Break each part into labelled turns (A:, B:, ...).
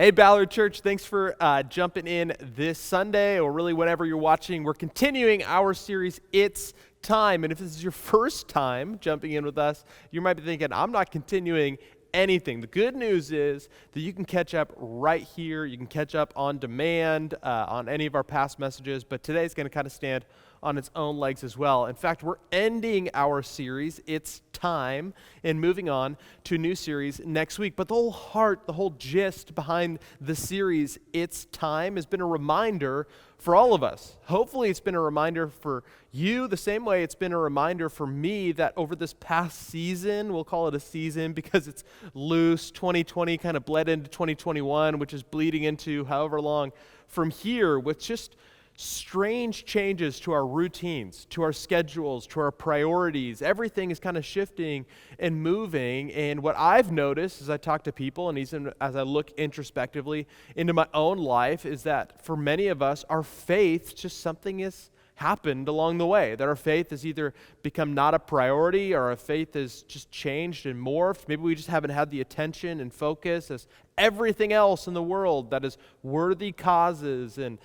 A: Hey, Ballard Church, thanks for jumping in this Sunday, or really whenever you're watching. We're continuing our series, It's Time. And if this is your first time jumping in with us, you might be thinking, I'm not continuing anything. The good news is that you can catch up right here. You can catch up on demand on any of our past messages, but today's going to kind of stand on its own legs as well. In fact, we're ending our series, It's Time, and moving on to a new series next week. But the whole heart, the whole gist behind the series, It's Time, has been a reminder for all of us. Hopefully it's been a reminder for you the same way it's been a reminder for me that over this past season, we'll call it a season because it's loose, 2020 kind of bled into 2021, which is bleeding into however long from here, with just strange changes to our routines, to our schedules, to our priorities. Everything is kind of shifting and moving. And what I've noticed as I talk to people and even as I look introspectively into my own life is that for many of us, our faith, just something has happened along the way, that our faith has either become not a priority or our faith has just changed and morphed. Maybe we just haven't had the attention and focus as everything else in the world that is worthy causes and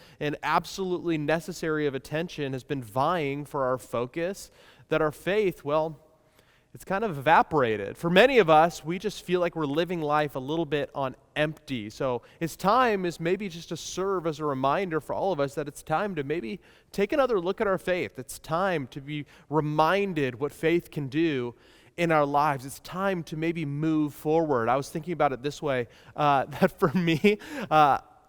A: absolutely necessary of attention has been vying for our focus, that our faith, well, it's kind of evaporated. For many of us, we just feel like we're living life a little bit on empty. So it's time is maybe just to serve as a reminder for all of us that it's time to maybe take another look at our faith. It's time to be reminded what faith can do in our lives. It's time to maybe move forward. I was thinking about it this way, that for me,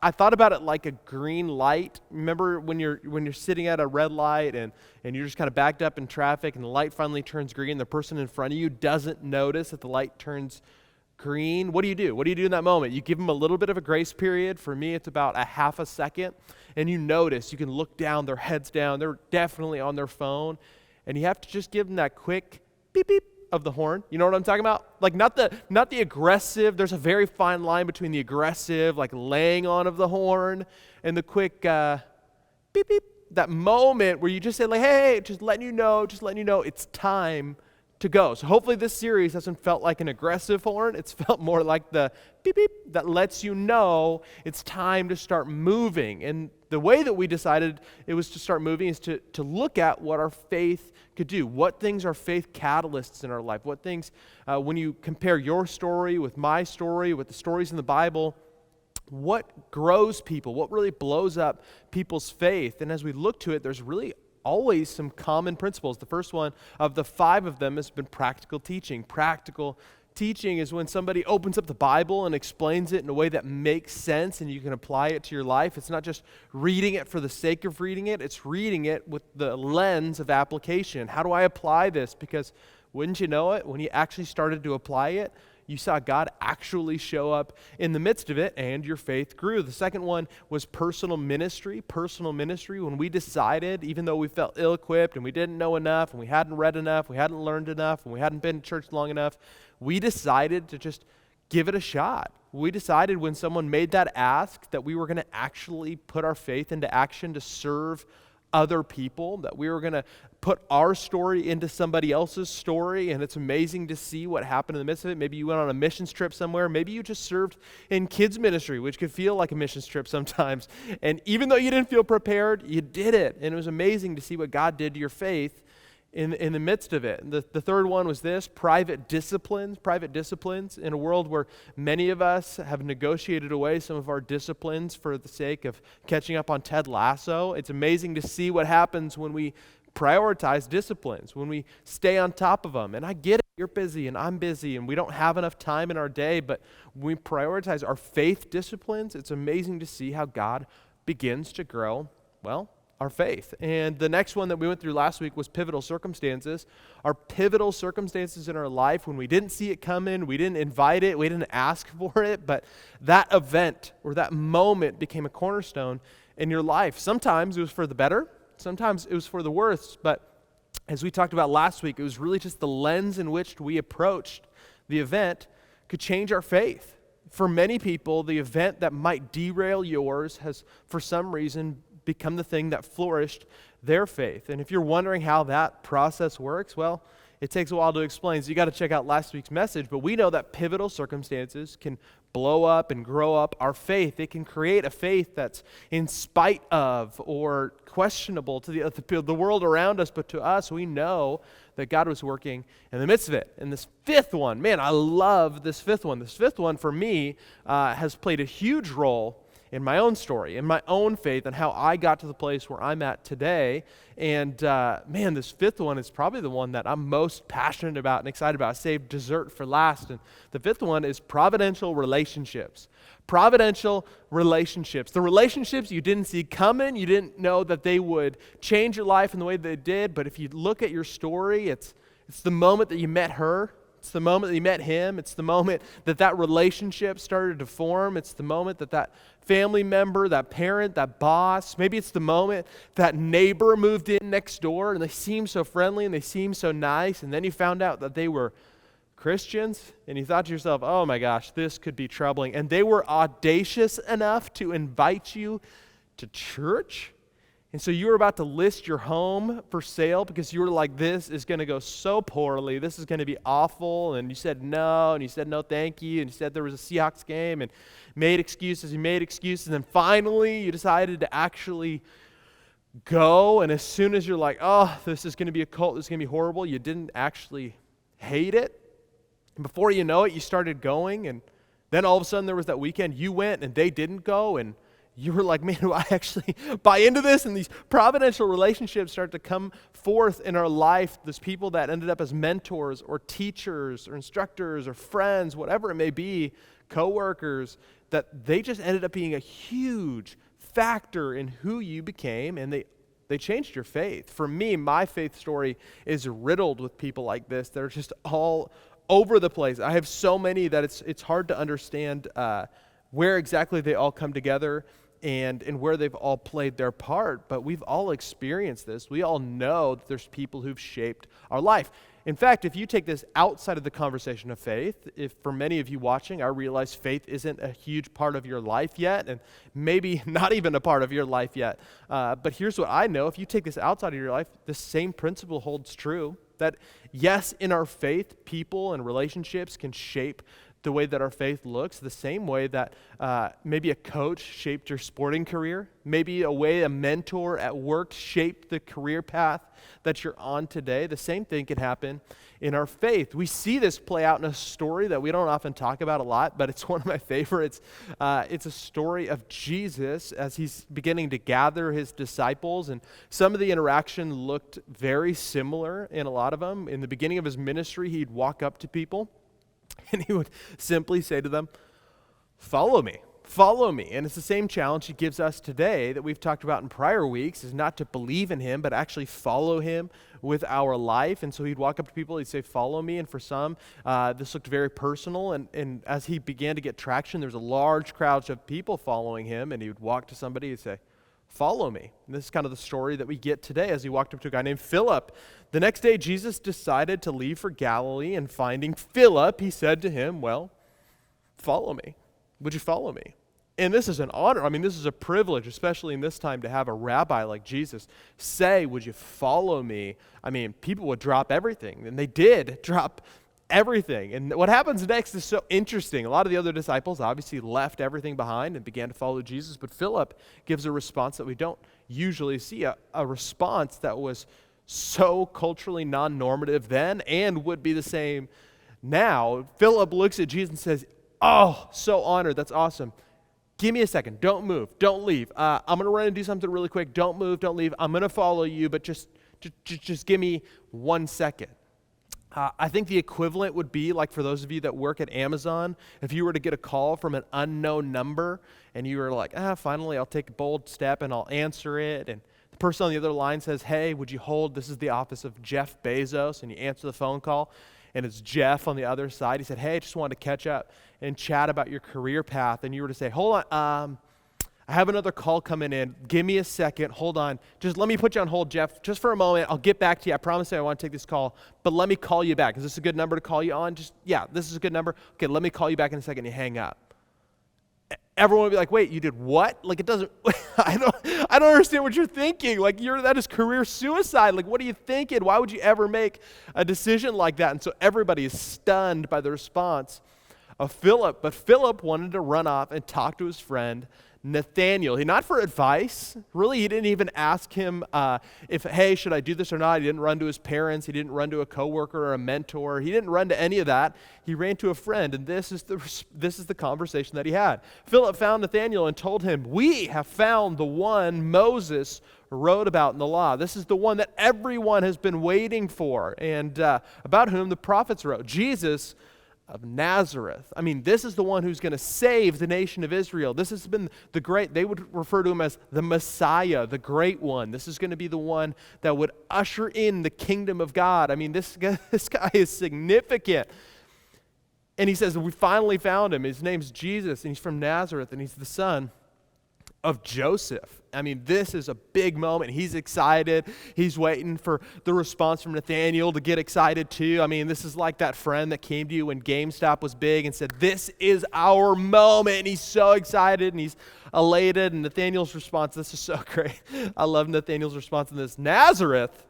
A: I thought about it like a green light. Remember when you're sitting at a red light and you're just kind of backed up in traffic and the light finally turns green, the person in front of you doesn't notice that the light turns green. What do you do? What do you do in that moment? You give them a little bit of a grace period. For me, it's about a half a second. And you notice, you can look down, their head's down, they're definitely on their phone. And you have to just give them that quick beep beep of the horn. You know what I'm talking about? Like not the aggressive. There's a very fine line between the aggressive, like laying on of the horn, and the quick beep beep. That moment where you just say like, hey, just letting you know, it's time to go. So hopefully this series hasn't felt like an aggressive horn. It's felt more like the beep beep that lets you know it's time to start moving. And the way that we decided it was to start moving is to look at what our faith could do. What things are faith catalysts in our life? What things, when you compare your story with my story, with the stories in the Bible, what grows people? What really blows up people's faith? And as we look to it, there's really always some common principles. The first one of the 5 of them has been practical teaching. Practical teaching is when somebody opens up the Bible and explains it in a way that makes sense and you can apply it to your life. It's not just reading it for the sake of reading it. It's reading it with the lens of application. How do I apply this? Because wouldn't you know it, when you actually started to apply it, you saw God actually show up in the midst of it, and your faith grew. The second one was personal ministry. Personal ministry, when we decided, even though we felt ill-equipped and we didn't know enough, and we hadn't read enough, we hadn't learned enough, and we hadn't been to church long enough, we decided to just give it a shot. We decided when someone made that ask that we were going to actually put our faith into action to serve other people, that we were going to put our story into somebody else's story. And it's amazing to see what happened in the midst of it. Maybe you went on a missions trip somewhere. Maybe you just served in kids ministry, which could feel like a missions trip sometimes. And even though you didn't feel prepared, you did it. And it was amazing to see what God did to your faith in the midst of it. And the third one was this, private disciplines in a world where many of us have negotiated away some of our disciplines for the sake of catching up on Ted Lasso. It's amazing to see what happens when we prioritize disciplines, when we stay on top of them. And I get it, you're busy and I'm busy and we don't have enough time in our day, but when we prioritize our faith disciplines, it's amazing to see how God begins to grow, well, our faith. And the next one that we went through last week was pivotal circumstances. Our pivotal circumstances in our life when we didn't see it coming, we didn't invite it, we didn't ask for it, but that event or that moment became a cornerstone in your life. Sometimes it was for the better, sometimes it was for the worse, but as we talked about last week, it was really just the lens in which we approached the event could change our faith. For many people, the event that might derail yours has, for some reason, become the thing that flourished their faith. And if you're wondering how that process works, well, it takes a while to explain, so you got to check out last week's message, but we know that pivotal circumstances can blow up and grow up our faith. It can create a faith that's in spite of or questionable to the world around us, but to us, we know that God was working in the midst of it. And this fifth one, man, I love this fifth one. This fifth one, for me, has played a huge role in my own story, in my own faith, and how I got to the place where I'm at today. And man, this fifth one is probably the one that I'm most passionate about and excited about. I saved dessert for last. And the fifth one is providential relationships. Providential relationships. The relationships you didn't see coming, you didn't know that they would change your life in the way that they did, but if you look at your story, it's the moment that you met her. It's the moment that you met him. It's the moment that that relationship started to form. It's the moment that that family member, that parent, that boss, maybe it's the moment that neighbor moved in next door and they seemed so friendly and they seemed so nice, and then you found out that they were Christians and you thought to yourself, oh my gosh, this could be troubling. And they were audacious enough to invite you to church. And so you were about to list your home for sale because you were like, this is going to go so poorly. This is going to be awful. And you said no, and you said no thank you, and you said there was a Seahawks game, and made excuses. You made excuses. And then finally you decided to actually go. And as soon as you're like, oh, this is going to be a cult, this is going to be horrible, you didn't actually hate it. And before you know it, you started going. And then all of a sudden there was that weekend you went and they didn't go. And you were like, man, do I actually buy into this? And these providential relationships start to come forth in our life. These people that ended up as mentors or teachers or instructors or friends, whatever it may be, coworkers, that they just ended up being a huge factor in who you became, and they changed your faith. For me, my faith story is riddled with people like this. They're just all over the place. I have so many that it's hard to understand where exactly they all come together and where they've all played their part, but we've all experienced this. We all know that there's people who've shaped our life. In fact, if you take this outside of the conversation of faith, if for many of you watching, I realize faith isn't a huge part of your life yet, and maybe not even a part of your life yet, but here's what I know. If you take this outside of your life, the same principle holds true, that yes, in our faith, people and relationships can shape the way that our faith looks, the same way that maybe a coach shaped your sporting career, maybe a way a mentor at work shaped the career path that you're on today. The same thing can happen in our faith. We see this play out in a story that we don't often talk about a lot, but it's one of my favorites. It's a story of Jesus as he's beginning to gather his disciples, and some of the interaction looked very similar in a lot of them. In the beginning of his ministry, he'd walk up to people and he would simply say to them, follow me, follow me. And it's the same challenge he gives us today that we've talked about in prior weeks, is not to believe in him, but actually follow him with our life. And so he'd walk up to people, he'd say, follow me. And for some, this looked very personal. And as he began to get traction, there was a large crowd of people following him. And he would walk to somebody and say, follow me. And this is kind of the story that we get today as he walked up to a guy named Philip. The next day, Jesus decided to leave for Galilee, and finding Philip, he said to him, well, follow me. Would you follow me? And this is an honor. I mean, this is a privilege, especially in this time, to have a rabbi like Jesus say, would you follow me? I mean, people would drop everything, and they did drop everything. And what happens next is so interesting. A lot of the other disciples obviously left everything behind and began to follow Jesus, but Philip gives a response that we don't usually see, a response that was so culturally non-normative then and would be the same now. Philip looks at Jesus and says, oh, so honored. That's awesome. Give me a second. Don't move. Don't leave. I'm going to run and do something really quick. Don't move. Don't leave. I'm going to follow you, but just give me 1 second. I think the equivalent would be like for those of you that work at Amazon, if you were to get a call from an unknown number and you were like, finally I'll take a bold step and I'll answer it. And the person on the other line says, hey, would you hold? This is the office of Jeff Bezos. And you answer the phone call and it's Jeff on the other side. He said, hey, I just wanted to catch up and chat about your career path. And you were to say, hold on, I have another call coming in. Give me a second. Hold on. Just let me put you on hold, Jeff, just for a moment. I'll get back to you. I promise you I want to take this call, but let me call you back. Is this a good number to call you on? Yeah, this is a good number. Okay, let me call you back in a second. You hang up. everyone would be like, wait, you did what? Like, it doesn't, I don't understand what you're thinking. Like, that is career suicide. Like, what are you thinking? Why would you ever make a decision like that? And so everybody is stunned by the response of Philip. But Philip wanted to run off and talk to his friend Nathaniel. Not for advice. Really, he didn't even ask him hey, should I do this or not? He didn't run to his parents. He didn't run to a coworker or a mentor. He didn't run to any of that. He ran to a friend, and this is the conversation that he had. Philip found Nathaniel and told him, "We have found the one Moses wrote about in the law. This is the one that everyone has been waiting for, and about whom the prophets wrote, Jesus of Nazareth." I mean, this is the one who's going to save the nation of Israel. This has been the great, they would refer to him as the Messiah, the great one. This is going to be the one that would usher in the kingdom of God. I mean, this guy is significant. And he says, we finally found him. His name's Jesus, and he's from Nazareth, and he's the son of Joseph. I mean, this is a big moment. He's excited. He's waiting for the response from Nathaniel to get excited too. I mean, this is like that friend that came to you when GameStop was big and said, this is our moment. And he's so excited and he's elated. And Nathaniel's response, this is so great. I love Nathaniel's response in this. Nazareth,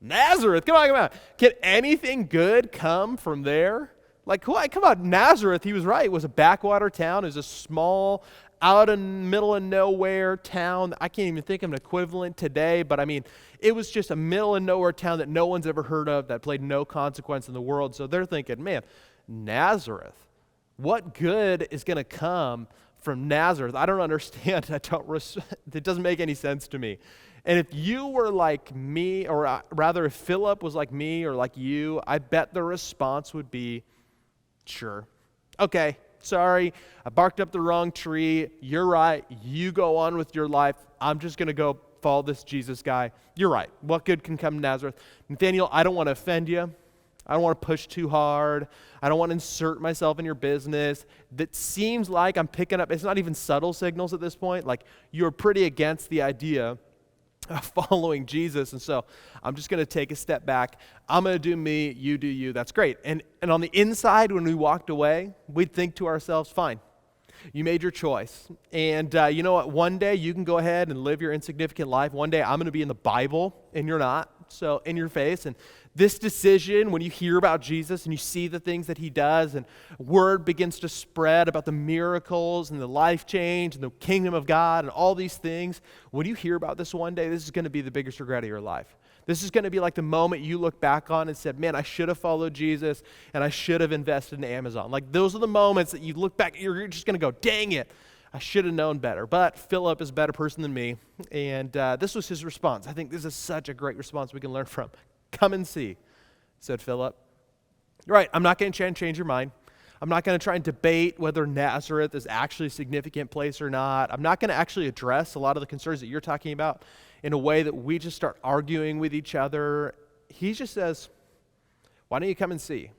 A: come on. Can anything good come from there? Like, come on, Nazareth, he was right. It was a backwater town. It was a small, out in the middle of nowhere town. I can't even think of an equivalent today, but I mean, it was just a middle of nowhere town that no one's ever heard of, that played no consequence in the world. So they're thinking, man, Nazareth, what good is going to come from Nazareth? I don't understand. It doesn't make any sense to me. And if you were like me, or rather if Philip was like me or like you, I bet the response would be, sure, okay, sorry, I barked up the wrong tree. You're right. You go on with your life. I'm just going to go follow this Jesus guy. You're right. What good can come to Nazareth? Nathaniel, I don't want to offend you. I don't want to push too hard. I don't want to insert myself in your business. That seems like I'm picking up, it's not even subtle signals at this point. Like, you're pretty against the idea of following Jesus, and so I'm just going to take a step back. I'm going to do me, you do you. That's great. And on the inside, when we walked away, we'd think to ourselves, fine, you made your choice. And you know what? One day you can go ahead and live your insignificant life. One day I'm going to be in the Bible, and you're not. So in your face. And this decision, when you hear about Jesus and you see the things that he does, and word begins to spread about the miracles and the life change and the kingdom of God and all these things, when you hear about this one day, this is going to be the biggest regret of your life. This is going to be like the moment you look back on and said, man, I should have followed Jesus and I should have invested in Amazon. Like, those are the moments that you look back, you're just going to go, dang it, I should have known better. But Philip is a better person than me, and this was his response. I think this is such a great response we can learn from. Come and see, said Philip. Right, I'm not going to change your mind. I'm not going to try and debate whether Nazareth is actually a significant place or not. I'm not going to actually address a lot of the concerns that you're talking about in a way that we just start arguing with each other. He just says, why don't you come and see?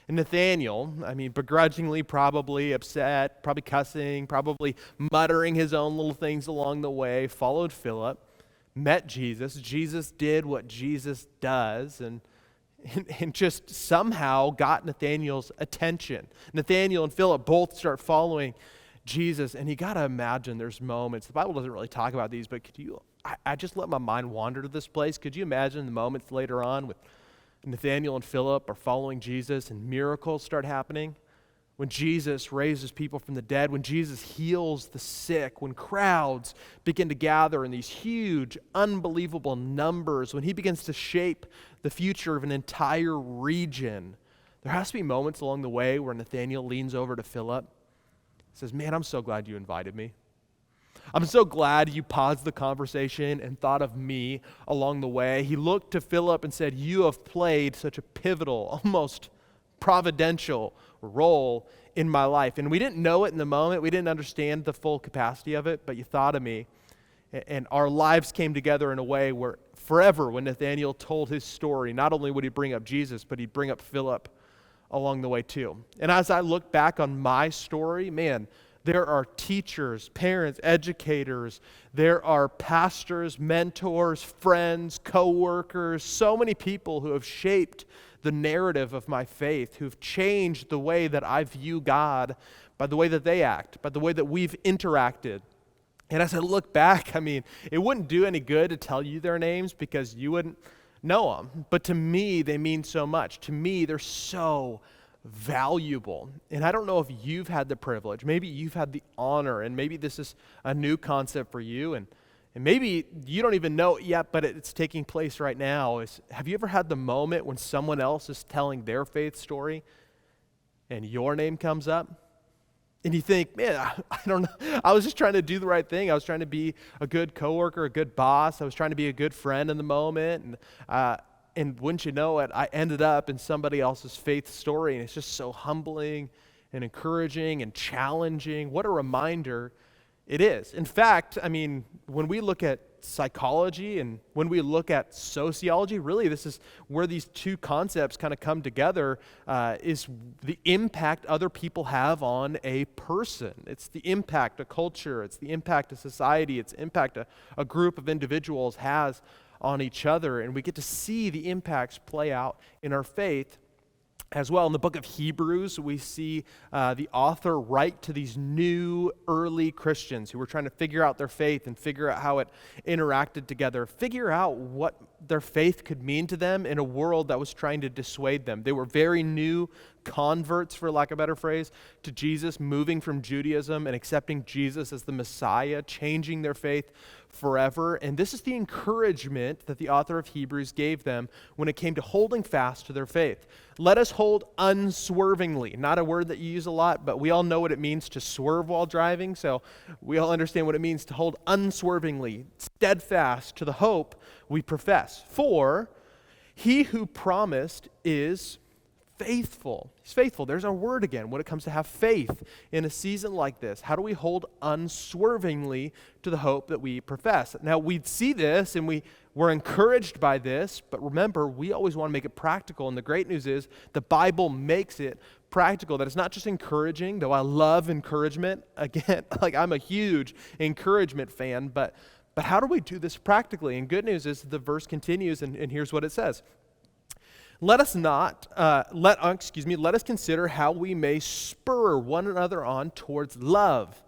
A: And Nathaniel, I mean, begrudgingly, probably upset, probably cussing, probably muttering his own little things along the way, followed Philip, met Jesus. Jesus did what Jesus does, and just somehow got Nathaniel's attention. Nathaniel and Philip both start following Jesus, and you got to imagine there's moments. The Bible doesn't really talk about these, but I just let my mind wander to this place. Could you imagine the moments later on with Nathaniel and Philip are following Jesus and miracles start happening? When Jesus raises people from the dead, when Jesus heals the sick, when crowds begin to gather in these huge, unbelievable numbers, when he begins to shape the future of an entire region, there has to be moments along the way where Nathaniel leans over to Philip and says, man, I'm so glad you invited me. I'm so glad you paused the conversation and thought of me along the way. He looked to Philip and said, you have played such a pivotal, almost providential role in my life. And we didn't know it in the moment. We didn't understand the full capacity of it, but you thought of me. And our lives came together in a way where forever, when Nathaniel told his story, not only would he bring up Jesus, but he'd bring up Philip along the way too. And as I look back on my story, man, there are teachers, parents, educators, there are pastors, mentors, friends, co-workers, so many people who have shaped the narrative of my faith, who've changed the way that I view God by the way that they act, by the way that we've interacted. And as I look back, I mean, it wouldn't do any good to tell you their names because you wouldn't know them. But to me, they mean so much. To me, they're so valuable. And I don't know if you've had the privilege, maybe you've had the honor, and maybe this is a new concept for you, and maybe you don't even know it yet, but it's taking place right now. Have you ever had the moment when someone else is telling their faith story and your name comes up? And you think, man, I don't know. I was just trying to do the right thing. I was trying to be a good coworker, a good boss. I was trying to be a good friend in the moment. And wouldn't you know it, I ended up in somebody else's faith story. And it's just so humbling and encouraging and challenging. What a reminder it is. In fact, I mean, when we look at psychology and when we look at sociology, really this is where these two concepts kind of come together, is the impact other people have on a person. It's the impact a culture, it's the impact a society, it's the impact a group of individuals has on each other. And we get to see the impacts play out in our faith as well. In the book of Hebrews, we see the author write to these new early Christians who were trying to figure out their faith and figure out how it interacted together, figure out what their faith could mean to them in a world that was trying to dissuade them. They were very new converts, for lack of a better phrase, to Jesus, moving from Judaism and accepting Jesus as the Messiah, changing their faith forever. And this is the encouragement that the author of Hebrews gave them when it came to holding fast to their faith. Let us hold unswervingly. Not a word that you use a lot, but we all know what it means to swerve while driving, so we all understand what it means to hold unswervingly, steadfast to the hope we profess. For he who promised is faithful. He's faithful. There's our word again when it comes to have faith in a season like this. How do we hold unswervingly to the hope that we profess? Now, we see this and we're encouraged by this, but remember, we always want to make it practical. And the great news is the Bible makes it practical, that it's not just encouraging, though I love encouragement. Again, like I'm a huge encouragement fan, but how do we do this practically? And good news is the verse continues, and here's what it says. Let us consider how we may spur one another on towards love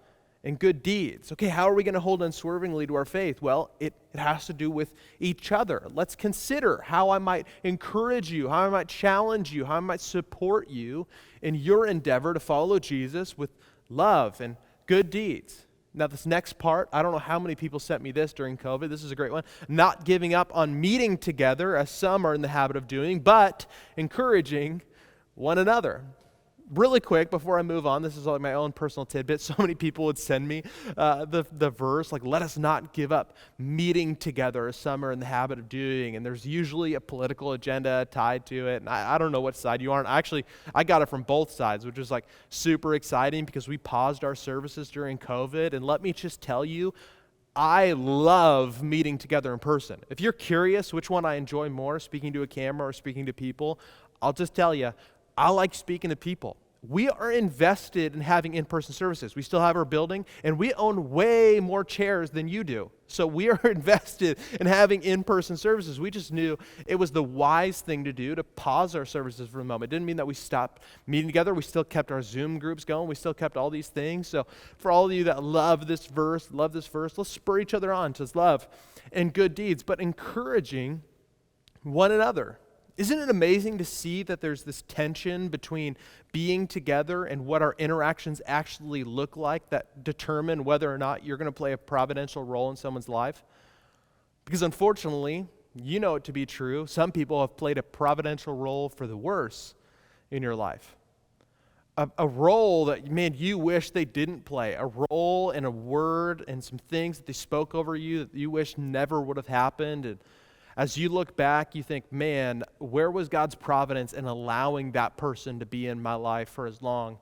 A: and good deeds. Okay, how are we going to hold unswervingly to our faith? Well, it has to do with each other. Let's consider how I might encourage you, how I might challenge you, how I might support you in your endeavor to follow Jesus with love and good deeds. Now, this next part, I don't know how many people sent me this during COVID. This is a great one. Not giving up on meeting together, as some are in the habit of doing, but encouraging one another. Really quick, before I move on, this is like my own personal tidbit. So many people would send me the verse, like, let us not give up meeting together, as some are in the habit of doing. And there's usually a political agenda tied to it. And I don't know what side you are on. Actually, I got it from both sides, which was like super exciting because we paused our services during COVID. And let me just tell you, I love meeting together in person. If you're curious which one I enjoy more, speaking to a camera or speaking to people, I'll just tell you, I like speaking to people. We are invested in having in-person services. We still have our building, and we own way more chairs than you do. So we are invested in having in-person services. We just knew it was the wise thing to do to pause our services for a moment. It didn't mean that we stopped meeting together. We still kept our Zoom groups going. We still kept all these things. So for all of you that love this verse, let's spur each other on to love and good deeds, but encouraging one another. Isn't it amazing to see that there's this tension between being together and what our interactions actually look like that determine whether or not you're going to play a providential role in someone's life? Because unfortunately, you know it to be true, some people have played a providential role for the worse in your life. A role that, man, you wish they didn't play. A role and a word and some things that they spoke over you that you wish never would have happened. And as you look back, you think, man, where was God's providence in allowing that person to be in my life for as long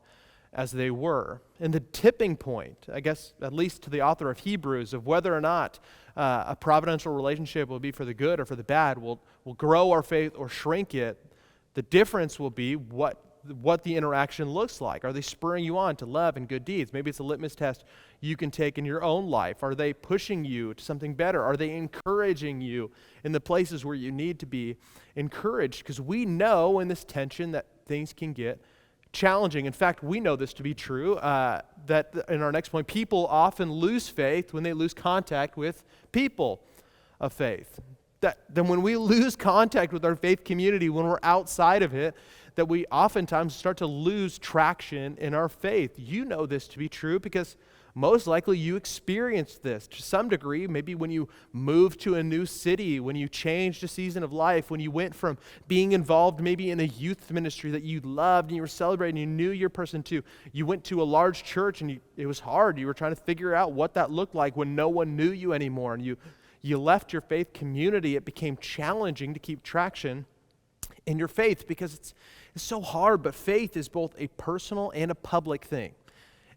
A: as they were? And the tipping point, I guess, at least to the author of Hebrews, of whether or not a providential relationship will be for the good or for the bad, will grow our faith or shrink it. The difference will be what what the interaction looks like. Are they spurring you on to love and good deeds? Maybe it's a litmus test you can take in your own life. Are they pushing you to something better? Are they encouraging you in the places where you need to be encouraged? Because we know in this tension that things can get challenging. In fact, we know this to be true, that in our next point, people often lose faith when they lose contact with people of faith. Then when we lose contact with our faith community, when we're outside of it, that we oftentimes start to lose traction in our faith. You know this to be true because most likely you experienced this to some degree, maybe when you moved to a new city, when you changed a season of life, when you went from being involved maybe in a youth ministry that you loved and you were celebrating, you knew your person to, you went to a large church and it was hard. You were trying to figure out what that looked like when no one knew you anymore, and you left your faith community. It became challenging to keep traction in your faith because it's so hard, but faith is both a personal and a public thing.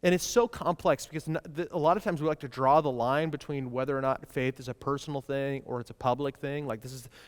A: And it's so complex because a lot of times we like to draw the line between whether or not faith is a personal thing or it's a public thing. Like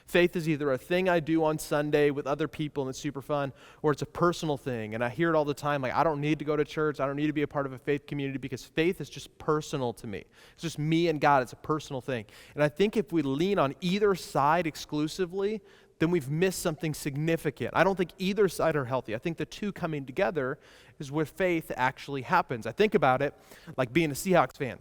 A: faith is either a thing I do on Sunday with other people and it's super fun, or it's a personal thing. And I hear it all the time, like I don't need to go to church, I don't need to be a part of a faith community because faith is just personal to me. It's just me and God, it's a personal thing. And I think if we lean on either side exclusively, then we've missed something significant. I don't think either side are healthy. I think the two coming together is where faith actually happens. I think about it like being a Seahawks fan.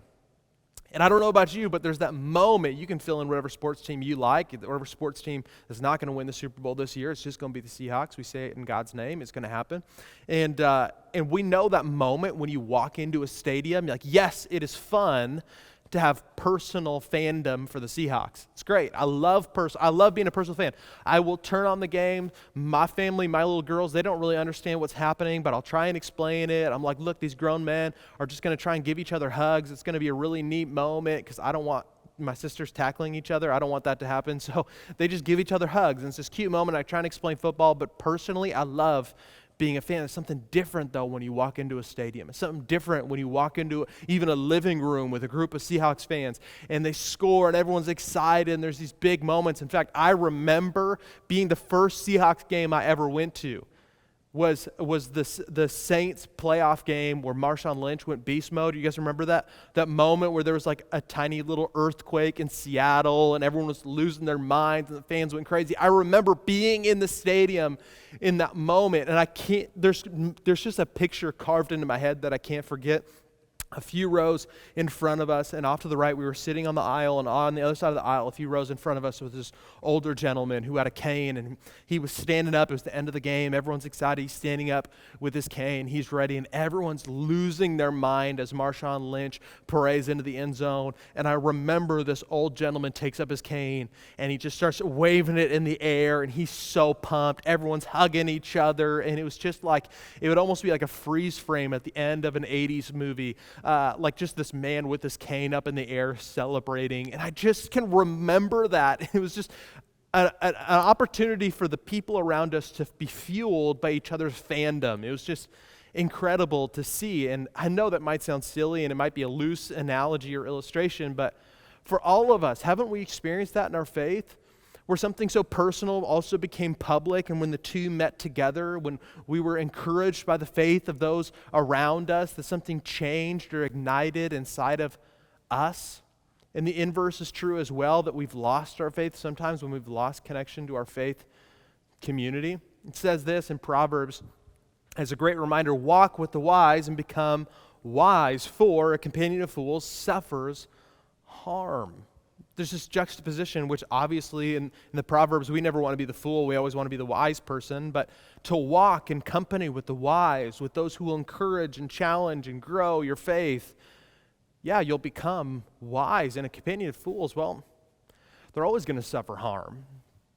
A: And I don't know about you, but there's that moment you can fill in whatever sports team you like, whatever sports team is not going to win the Super Bowl this year. It's just going to be the Seahawks. We say it in God's name. It's going to happen. And we know that moment when you walk into a stadium, you're like, yes, it is fun to have personal fandom for the Seahawks. It's great. I love being a personal fan. I will turn on the game. My family, my little girls, they don't really understand what's happening, but I'll try and explain it. I'm like, look, these grown men are just going to try and give each other hugs. It's going to be a really neat moment because I don't want my sisters tackling each other. I don't want that to happen. So they just give each other hugs. And it's this cute moment. I try and explain football, but personally, I love being a fan. It's something different, though, when you walk into a stadium. It's something different when you walk into even a living room with a group of Seahawks fans, and they score, and everyone's excited, and there's these big moments. In fact, I remember being the first Seahawks game I ever went to was the Saints playoff game where Marshawn Lynch went beast mode. You guys remember that? That moment where there was like a tiny little earthquake in Seattle and everyone was losing their minds and the fans went crazy. I remember being in the stadium in that moment, and I can't, there's just a picture carved into my head that I can't forget. A few rows in front of us, and off to the right, we were sitting on the aisle, and on the other side of the aisle, a few rows in front of us, was this older gentleman who had a cane, and he was standing up. It was the end of the game. Everyone's excited. He's standing up with his cane. He's ready, and everyone's losing their mind as Marshawn Lynch parades into the end zone. And I remember this old gentleman takes up his cane, and he just starts waving it in the air, and he's so pumped. Everyone's hugging each other, and it was just like, it would almost be like a freeze frame at the end of an 80s movie. Like just this man with this cane up in the air celebrating. And I just can remember that. It was just an opportunity for the people around us to be fueled by each other's fandom. It was just incredible to see. And I know that might sound silly and it might be a loose analogy or illustration, but for all of us, haven't we experienced that in our faith? Where something so personal also became public, and when the two met together, when we were encouraged by the faith of those around us, that something changed or ignited inside of us. And the inverse is true as well, that we've lost our faith sometimes when we've lost connection to our faith community. It says this in Proverbs as a great reminder: walk with the wise and become wise, for a companion of fools suffers harm. There's this juxtaposition, which obviously in the Proverbs, we never want to be the fool. We always want to be the wise person. But to walk in company with the wise, with those who will encourage and challenge and grow your faith, yeah, you'll become wise. And a companion of fools, well, they're always going to suffer harm.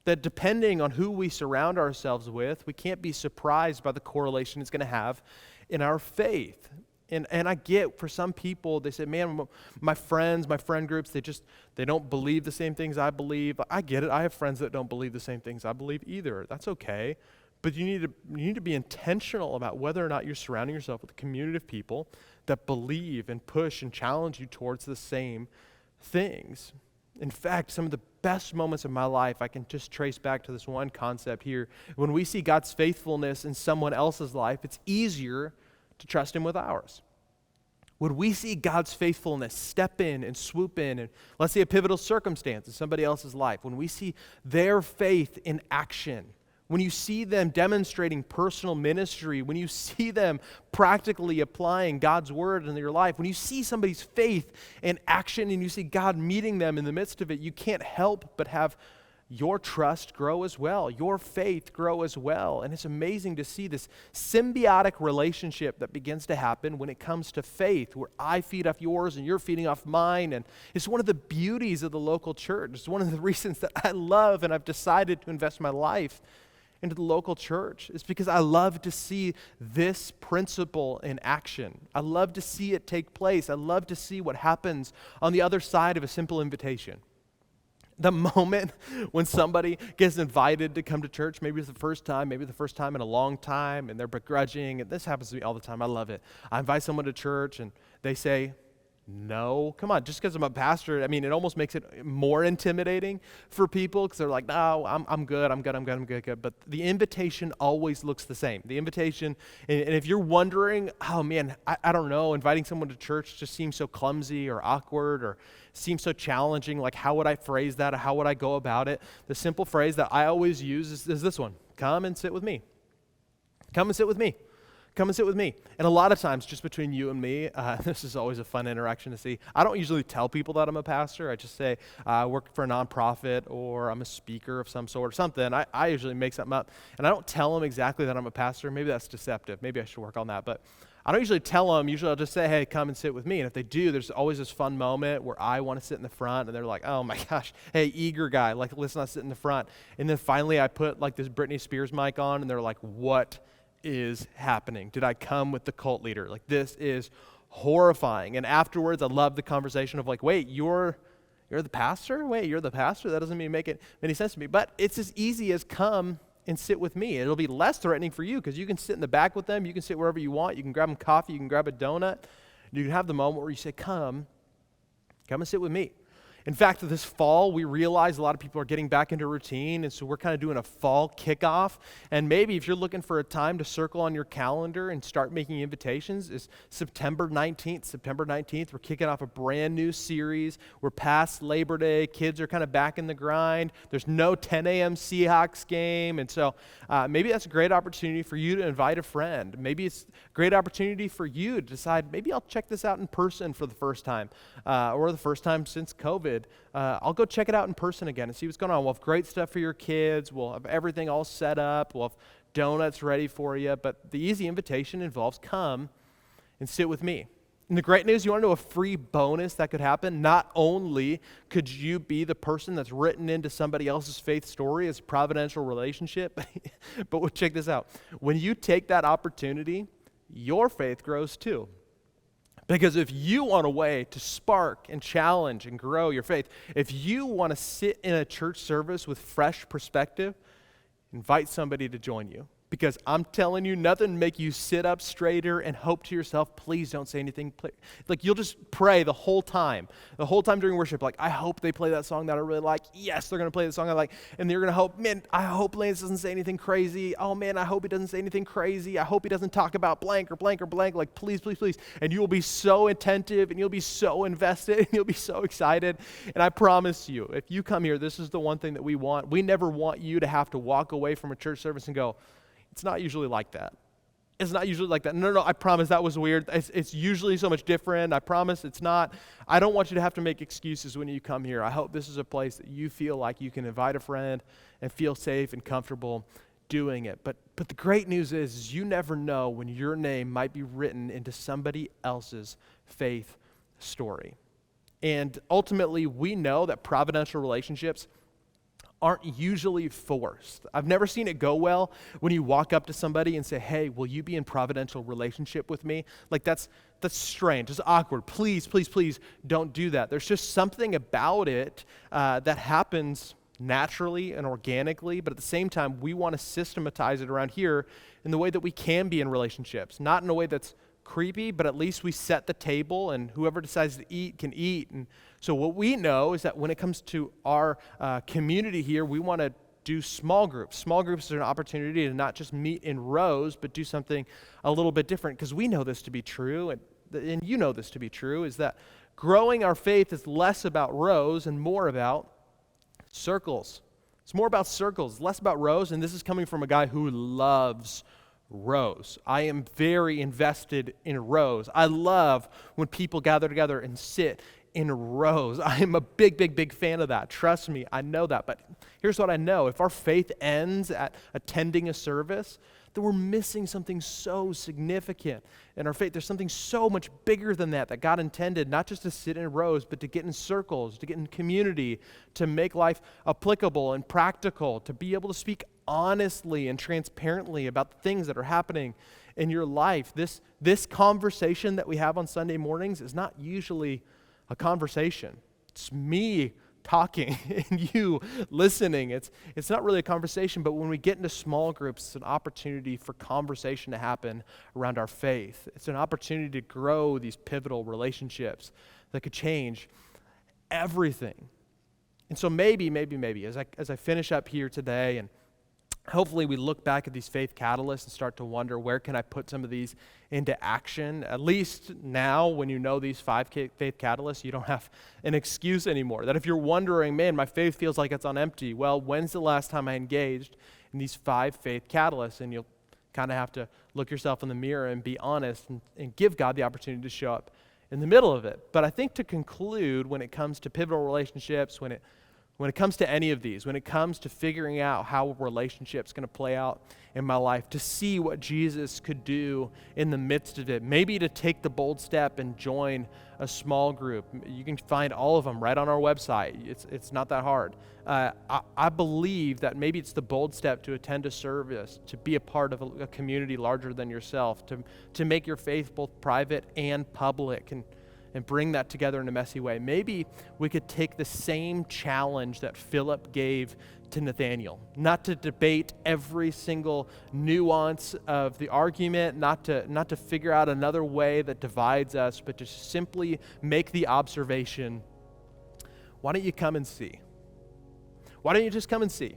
A: That depending on who we surround ourselves with, we can't be surprised by the correlation it's going to have in our faith. And I get, for some people, they say, man, my friend groups, they don't believe the same things I believe. I get it. I have friends that don't believe the same things I believe either. That's okay. But you need to be intentional about whether or not you're surrounding yourself with a community of people that believe and push and challenge you towards the same things. In fact, some of the best moments of my life, I can just trace back to this one concept here. When we see God's faithfulness in someone else's life, it's easier to trust Him with ours. When we see God's faithfulness step in and swoop in, and let's say a pivotal circumstance in somebody else's life, when we see their faith in action, when you see them demonstrating personal ministry, when you see them practically applying God's word in your life, when you see somebody's faith in action and you see God meeting them in the midst of it, you can't help but have your trust grow as well, your faith grow as well. And it's amazing to see this symbiotic relationship that begins to happen when it comes to faith, where I feed off yours and you're feeding off mine. And it's one of the beauties of the local church. It's one of the reasons that I love and I've decided to invest my life into the local church. It's because I love to see this principle in action. I love to see it take place. I love to see what happens on the other side of a simple invitation. The moment when somebody gets invited to come to church, maybe it's the first time in a long time, and they're begrudging, and this happens to me all the time. I love it. I invite someone to church, and they say, no, come on, just because I'm a pastor, I mean, it almost makes it more intimidating for people because they're like, no, I'm good. But the invitation always looks the same. The invitation, and if you're wondering, oh man, I don't know, inviting someone to church just seems so clumsy or awkward or seems so challenging, like how would I phrase that or how would I go about it? The simple phrase that I always use is this one: come and sit with me. Come and sit with me. Come and sit with me. And a lot of times, just between you and me, this is always a fun interaction to see. I don't usually tell people that I'm a pastor. I just say I work for a nonprofit or I'm a speaker of some sort or something. I usually make something up. And I don't tell them exactly that I'm a pastor. Maybe that's deceptive. Maybe I should work on that. But I don't usually tell them. Usually I'll just say, hey, come and sit with me. And if they do, there's always this fun moment where I want to sit in the front. And they're like, oh my gosh, hey, eager guy, like, listen, I'll sit in the front. And then finally I put like this Britney Spears mic on and they're like, what is happening? Did I come with the cult leader? Like, this is horrifying. And afterwards, I love the conversation of like, wait, you're the pastor? Wait, you're the pastor? That doesn't make it any sense to me. But it's as easy as come and sit with me. It'll be less threatening for you because you can sit in the back with them. You can sit wherever you want. You can grab them coffee. You can grab a donut. You can have the moment where you say, come and sit with me. In fact, this fall, we realize a lot of people are getting back into routine, and so we're kind of doing a fall kickoff. And maybe if you're looking for a time to circle on your calendar and start making invitations, is September 19th. September 19th, we're kicking off a brand new series. We're past Labor Day. Kids are kind of back in the grind. There's no 10 a.m. Seahawks game, and so maybe that's a great opportunity for you to invite a friend. Maybe it's a great opportunity for you to decide, maybe I'll check this out in person for the first time, or the first time since COVID. I'll go check it out in person again and see what's going on. We'll have great stuff for your kids. We'll have everything all set up. We'll have donuts ready for you. But the easy invitation involves come and sit with me. And the great news, you want to know a free bonus that could happen? Not only could you be the person that's written into somebody else's faith story as a providential relationship, but check this out. When you take that opportunity, your faith grows too. Because if you want a way to spark and challenge and grow your faith, if you want to sit in a church service with fresh perspective, invite somebody to join you. Because I'm telling you, nothing will make you sit up straighter and hope to yourself, please don't say anything. Like, you'll just pray the whole time during worship, like, I hope they play that song that I really like. Yes, they're going to play the song I like. And you're going to hope, man, I hope Lance doesn't say anything crazy. Oh, man, I hope he doesn't say anything crazy. I hope he doesn't talk about blank or blank or blank. Like, please, please, please. And you will be so attentive and you'll be so invested and you'll be so excited. And I promise you, if you come here, this is the one thing that we want. We never want you to have to walk away from a church service and go, it's not usually like that. It's not usually like that. No, I promise that was weird. It's usually so much different. I promise it's not. I don't want you to have to make excuses when you come here. I hope this is a place that you feel like you can invite a friend and feel safe and comfortable doing it. But the great news is you never know when your name might be written into somebody else's faith story. And ultimately, we know that providential relationships aren't usually forced. I've never seen it go well when you walk up to somebody and say, hey, will you be in providential relationship with me? Like, that's strange. It's awkward. Please, please, please don't do that. There's just something about it that happens naturally and organically, but at the same time, we want to systematize it around here in the way that we can be in relationships, not in a way that's creepy, but at least we set the table and whoever decides to eat can eat. And so what we know is that when it comes to our community here, we want to do small groups. Small groups are an opportunity to not just meet in rows, but do something a little bit different, because we know this to be true, and you know this to be true, is that growing our faith is less about rows and more about circles. It's more about circles, less about rows, and this is coming from a guy who loves rows. I am very invested in rows. I love when people gather together and sit in rows. I am a big fan of that. Trust me, I know that. But here's what I know. If our faith ends at attending a service, then we're missing something so significant in our faith. There's something so much bigger than that God intended, not just to sit in rows, but to get in circles, to get in community, to make life applicable and practical, to be able to speak honestly and transparently about the things that are happening in your life. This conversation that we have on Sunday mornings is not usually a conversation. It's me talking and you listening. It's not really a conversation, but when we get into small groups, it's an opportunity for conversation to happen around our faith. It's an opportunity to grow these pivotal relationships that could change everything. And so maybe, as I finish up here today, and hopefully we look back at these faith catalysts and start to wonder, where can I put some of these into action? At least now, when you know these 5 faith catalysts, you don't have an excuse anymore. That if you're wondering, man, my faith feels like it's on empty, well, when's the last time I engaged in these 5 faith catalysts? And you'll kind of have to look yourself in the mirror and be honest and give God the opportunity to show up in the middle of it. But I think to conclude, when it comes to pivotal relationships, when it comes to any of these, when it comes to figuring out how a relationship's going to play out in my life, to see what Jesus could do in the midst of it, maybe to take the bold step and join a small group. You can find all of them right on our website. It's not that hard. I believe that maybe it's the bold step to attend a service, to be a part of a community larger than yourself, to make your faith both private and public, and bring that together in a messy way. Maybe we could take the same challenge that Philip gave to Nathanael, not to debate every single nuance of the argument, not to figure out another way that divides us, but to simply make the observation, why don't you come and see? Why don't you just come and see?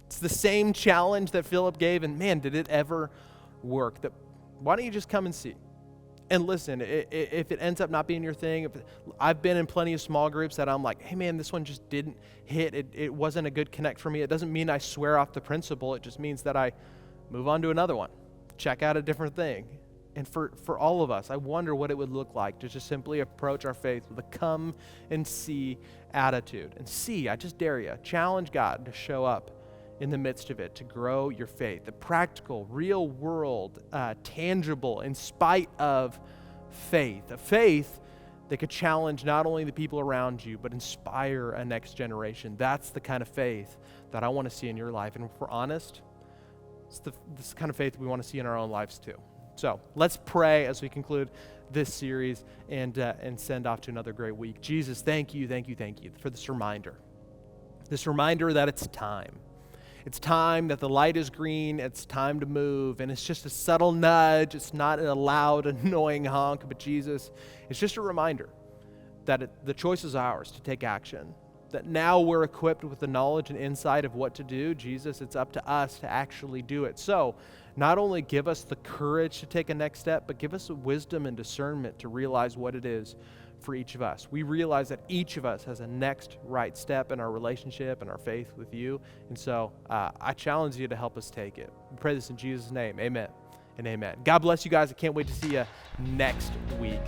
A: It's the same challenge that Philip gave, and man, did it ever work. Why don't you just come and see? And listen, if it ends up not being your thing, I've been in plenty of small groups that I'm like, hey man, this one just didn't hit. It wasn't a good connect for me. It doesn't mean I swear off the principle. It just means that I move on to another one, check out a different thing. And for all of us, I wonder what it would look like to just simply approach our faith with a come and see attitude. And see, I just dare you, challenge God to show up in the midst of it, to grow your faith, the practical, real world, tangible, in spite of faith, a faith that could challenge not only the people around you, but inspire a next generation. That's the kind of faith that I want to see in your life. And if we're honest, this kind of faith we want to see in our own lives too. So let's pray as we conclude this series and send off to another great week. Jesus, thank you for this reminder that it's time. It's time that the light is green. It's time to move. And it's just a subtle nudge. It's not a loud, annoying honk. But Jesus, it's just a reminder that the choice is ours to take action. That now we're equipped with the knowledge and insight of what to do. Jesus, it's up to us to actually do it. So not only give us the courage to take a next step, but give us the wisdom and discernment to realize what it is for each of us. We realize that each of us has a next right step in our relationship and our faith with you. And so I challenge you to help us take it. We pray this in Jesus' name. Amen and amen. God bless you guys. I can't wait to see you next week.